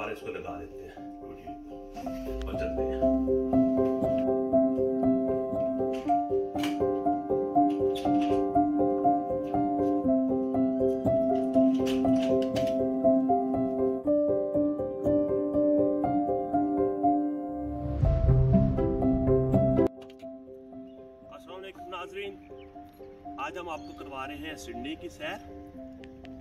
दोबारा इसको लगा देते हैं और चलते हैं। आज हम आपको करवा रहे हैं सिडनी की सैर,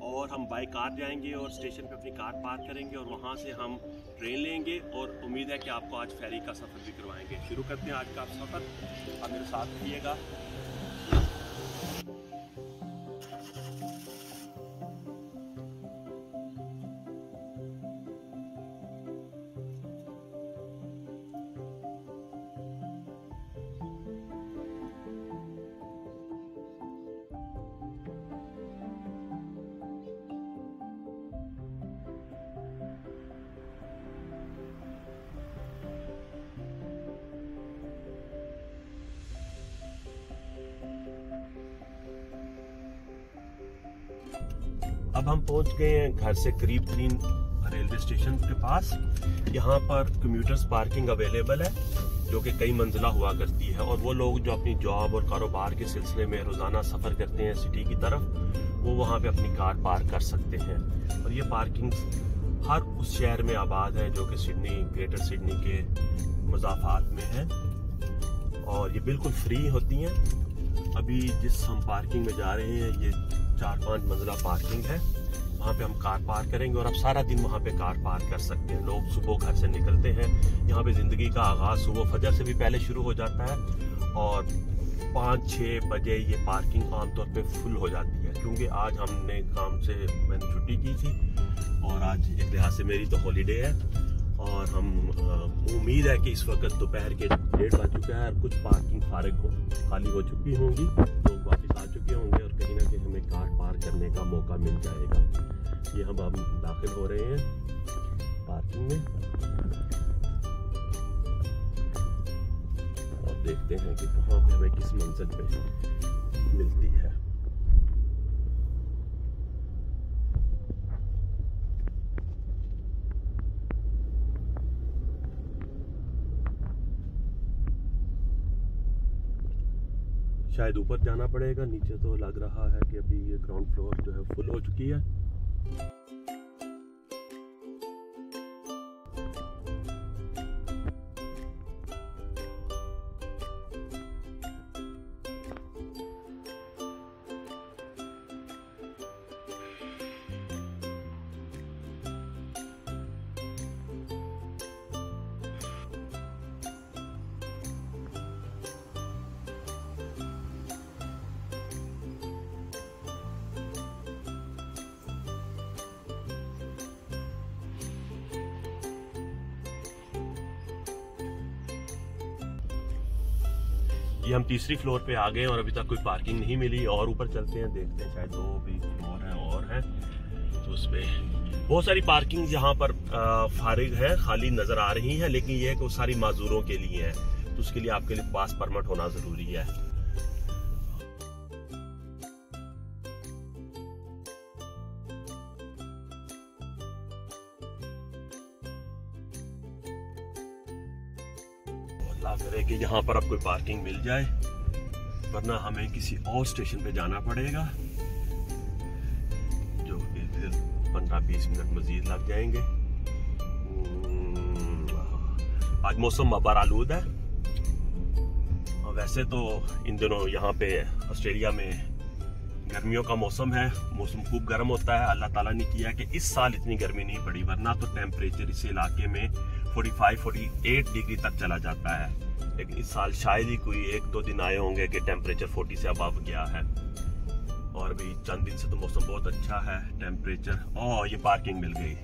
और हम बाई कार जाएंगे और स्टेशन पे अपनी कार पार्क करेंगे और वहाँ से हम ट्रेन लेंगे, और उम्मीद है कि आपको आज फेरी का सफ़र भी करवाएंगे। शुरू करते हैं आज का सफ़र, आप मेरे साथ रहिएगा। अब हम पहुंच गए हैं घर से करीब 3 रेलवे स्टेशन के पास। यहाँ पर कम्यूटर्स पार्किंग अवेलेबल है जो कि कई मंजिला हुआ करती है, और वो लोग जो अपनी जॉब और कारोबार के सिलसिले में रोजाना सफर करते हैं सिटी की तरफ, वो वहाँ पे अपनी कार पार्क कर सकते हैं। और ये पार्किंग हर उस शहर में आबाद है जो कि सिडनी, ग्रेटर सिडनी के मज़ाफात में है, और ये बिल्कुल फ्री होती हैं। अभी जिस हम पार्किंग में जा रहे हैं ये 4-5 मंजिला पार्किंग है, वहाँ पे हम कार पार्क करेंगे और आप सारा दिन वहाँ पे कार पार्क कर सकते हैं। लोग सुबह घर से निकलते हैं, यहाँ पे ज़िंदगी का आगाज़ सुबह फजर से भी पहले शुरू हो जाता है, और 5-6 बजे ये पार्किंग आमतौर पे फुल हो जाती है। क्योंकि आज हमने काम से मैंने छुट्टी की थी और आज एक लिहाज से मेरी तो हॉलीडे है, और हम उम्मीद है कि इस वक्त दोपहर के 1:30 बज चुका है और कुछ पार्किंग खाली हो चुकी होंगी, लोग वापस आ चुके होंगे और कहीं ना कहीं हमें कार पार्क करने का मौका मिल जाएगा। ये हम अब दाखिल हो रहे हैं पार्किंग में और देखते हैं कि कहाँ पे हमें किस मंजिल पे मिलती है। शायद ऊपर जाना पड़ेगा, नीचे तो लग रहा है कि अभी ये ग्राउंड फ्लोर जो है फुल हो चुकी है। ये हम तीसरी फ्लोर पे आ गए और अभी तक कोई पार्किंग नहीं मिली, और ऊपर चलते हैं, देखते हैं, शायद 2 भी फ्लोर और हैं तो उस पे बहुत सारी पार्किंग यहाँ पर फारिग है, खाली नजर आ रही है, लेकिन ये है कि वो सारी माजूरों के लिए है, तो उसके लिए आपके लिए पास परमिट होना जरूरी है। अल्लाह करे कि यहाँ पर अब कोई पार्किंग मिल जाए, वरना हमें किसी और स्टेशन पे जाना पड़ेगा जो कि फिर 15-20 मिनट मजीद लग जाएंगे। आज मौसम बरालूद है, और वैसे तो इन दिनों यहाँ पे ऑस्ट्रेलिया में गर्मियों का मौसम है, मौसम खूब गर्म होता है। अल्लाह ताला ने किया कि इस साल इतनी गर्मी नहीं पड़ी, वरना तो टेम्परेचर इस इलाके में 45-48 डिग्री तक चला जाता है, लेकिन इस साल शायद ही कोई 1-2 दिन आए होंगे कि टेम्परेचर 40 से अबव गया है। और भी चंद दिन से तो मौसम बहुत अच्छा है, टेम्परेचर। ये पार्किंग मिल गई।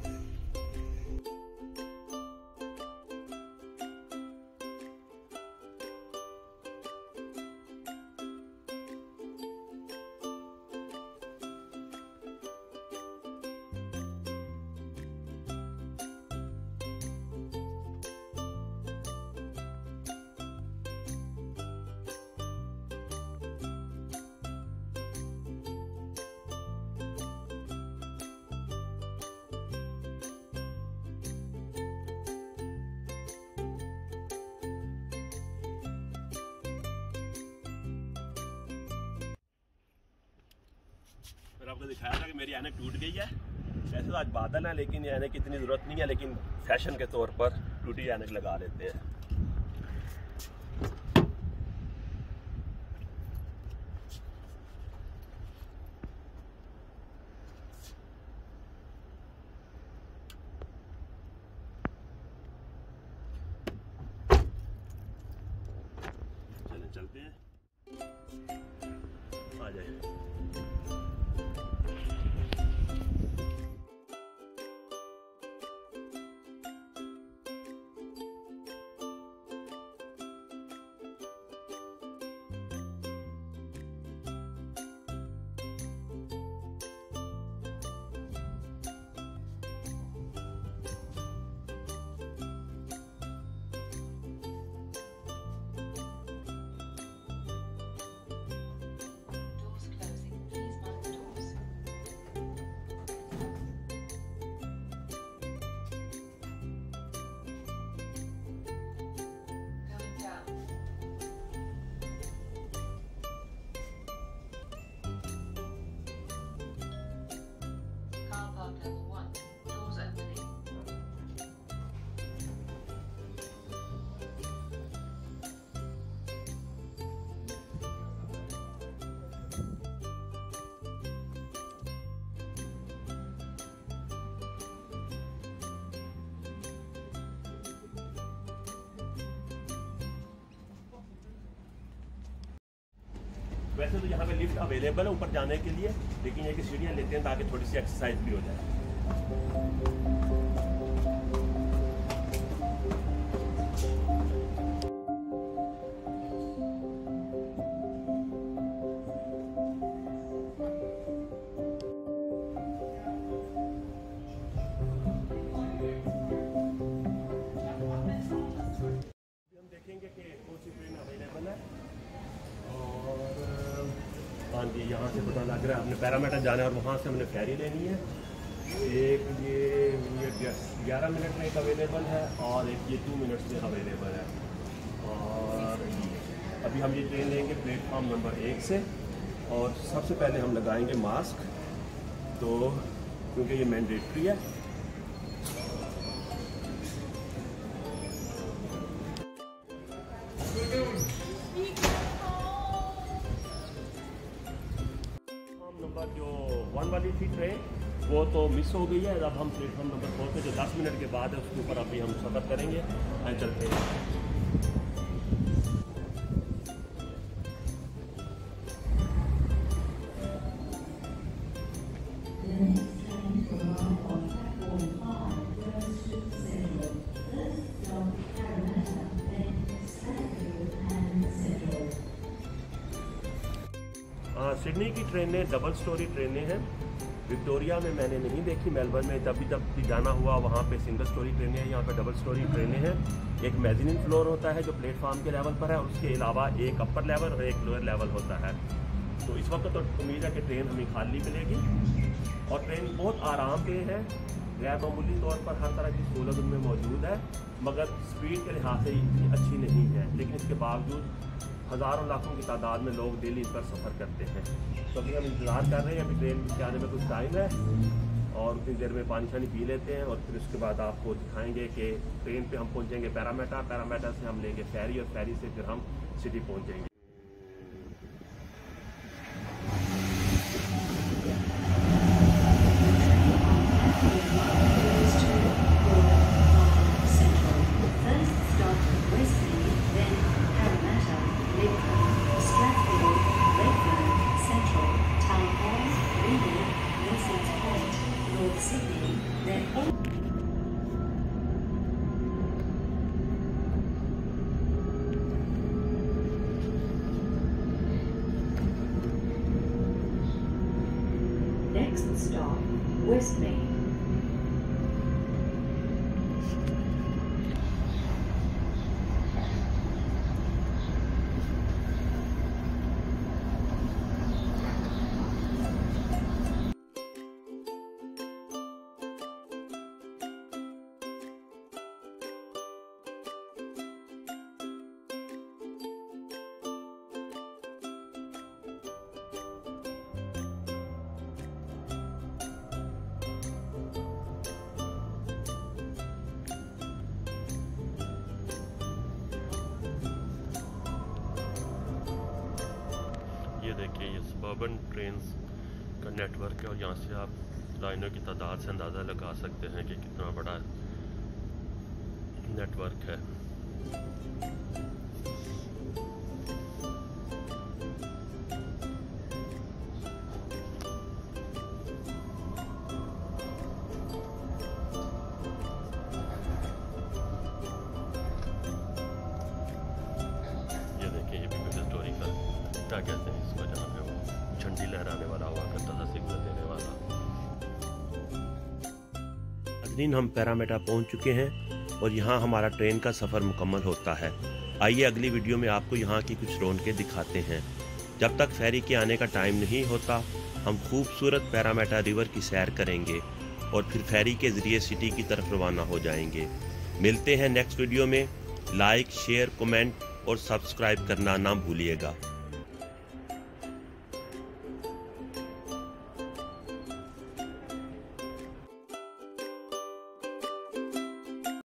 मैंने आपको दिखाया था कि मेरी ऐनक टूट गई है। वैसे तो आज बादल है, लेकिन ये ऐनक की इतनी ज़रूरत नहीं है, लेकिन फैशन के तौर पर टूटी ऐनक लगा लेते हैं। चलते हैं, आ जाए। वैसे तो यहाँ पे लिफ्ट अवेलेबल है ऊपर जाने के लिए, लेकिन ये कि सीढ़ियाँ लेते हैं ताकि थोड़ी सी एक्सरसाइज भी हो जाए। हम देखेंगे कि कौन सी ट्रेन अवेलेबल है। हाँ जी, यहाँ से पता लग रहा है हमने पैरामीटर जाना है और वहाँ से हमने फेरी लेनी है। एक ये 11 मिनट में एक अवेलेबल है और एक ये 2 मिनट्स में अवेलेबल है। और अभी हम ये ट्रेन लेंगे प्लेटफॉर्म नंबर 1 से। और सबसे पहले हम लगाएंगे मास्क, तो क्योंकि ये मैंडेटरी है। जो 1 वाली थी ट्रेन वो तो मिस हो गई है। अब हम प्लेटफॉर्म नंबर 4 पे जो 10 मिनट के बाद है उसके ऊपर अभी हम सफ़र करेंगे। आए चलते हैं। सिडनी की ट्रेनें डबल स्टोरी ट्रेनें हैं। विक्टोरिया में मैंने नहीं देखी, मेलबर्न में जब भी जाना हुआ वहाँ पे सिंगल स्टोरी ट्रेनें हैं। यहाँ पे डबल स्टोरी ट्रेनें हैं। एक मेज़नीन फ्लोर होता है जो प्लेटफार्म के लेवल पर है, और उसके अलावा एक अपर लेवल और एक लोअर लेवल होता है। तो इस वक्त तो उम्मीद है कि ट्रेन हमें खाली मिलेगी और ट्रेन बहुत आराम पे है। गैर मामूली तौर पर हर तरह की सहूलत उनमें मौजूद है, मगर स्पीड के लिहाज से इतनी अच्छी नहीं है। लेकिन इसके बावजूद हज़ारों लाखों की तादाद में लोग डेली इस पर सफ़र करते हैं। तो अभी हम इंतज़ार कर रहे हैं, अभी ट्रेन के आने में कुछ टाइम है और उतनी देर में पानी शानी पी लेते हैं और फिर उसके बाद आपको दिखाएंगे कि ट्रेन पे हम पहुंचेंगे पैरामीटर से हम लेंगे फेरी और फेरी से फिर हम सिटी पहुंचेंगे। Next stop, Westmead. ये देखिए ये सबर्बन ट्रेन्स का नेटवर्क है और यहाँ से आप लाइनों की तादाद से अंदाज़ा लगा सकते हैं कि कितना बड़ा नेटवर्क है। ये देखिए ये भी हिस्टोरिकल क्या कहते हैं इसको, जहाँ पे वो झंडी लहराने वाला हुआ करता था, सिग्नल देने वाला। नाज़रीन, हम पैरामीटर पहुंच चुके हैं और यहाँ हमारा ट्रेन का सफ़र मुकम्मल होता है। आइए अगली वीडियो में आपको यहाँ की कुछ रौनकें दिखाते हैं। जब तक फेरी के आने का टाइम नहीं होता, हम खूबसूरत पैरामीटा रिवर की सैर करेंगे और फिर फेरी के ज़रिए सिटी की तरफ रवाना हो जाएंगे। मिलते हैं नेक्स्ट वीडियो में। लाइक, शेयर, कमेंट और सब्सक्राइब करना ना भूलिएगा।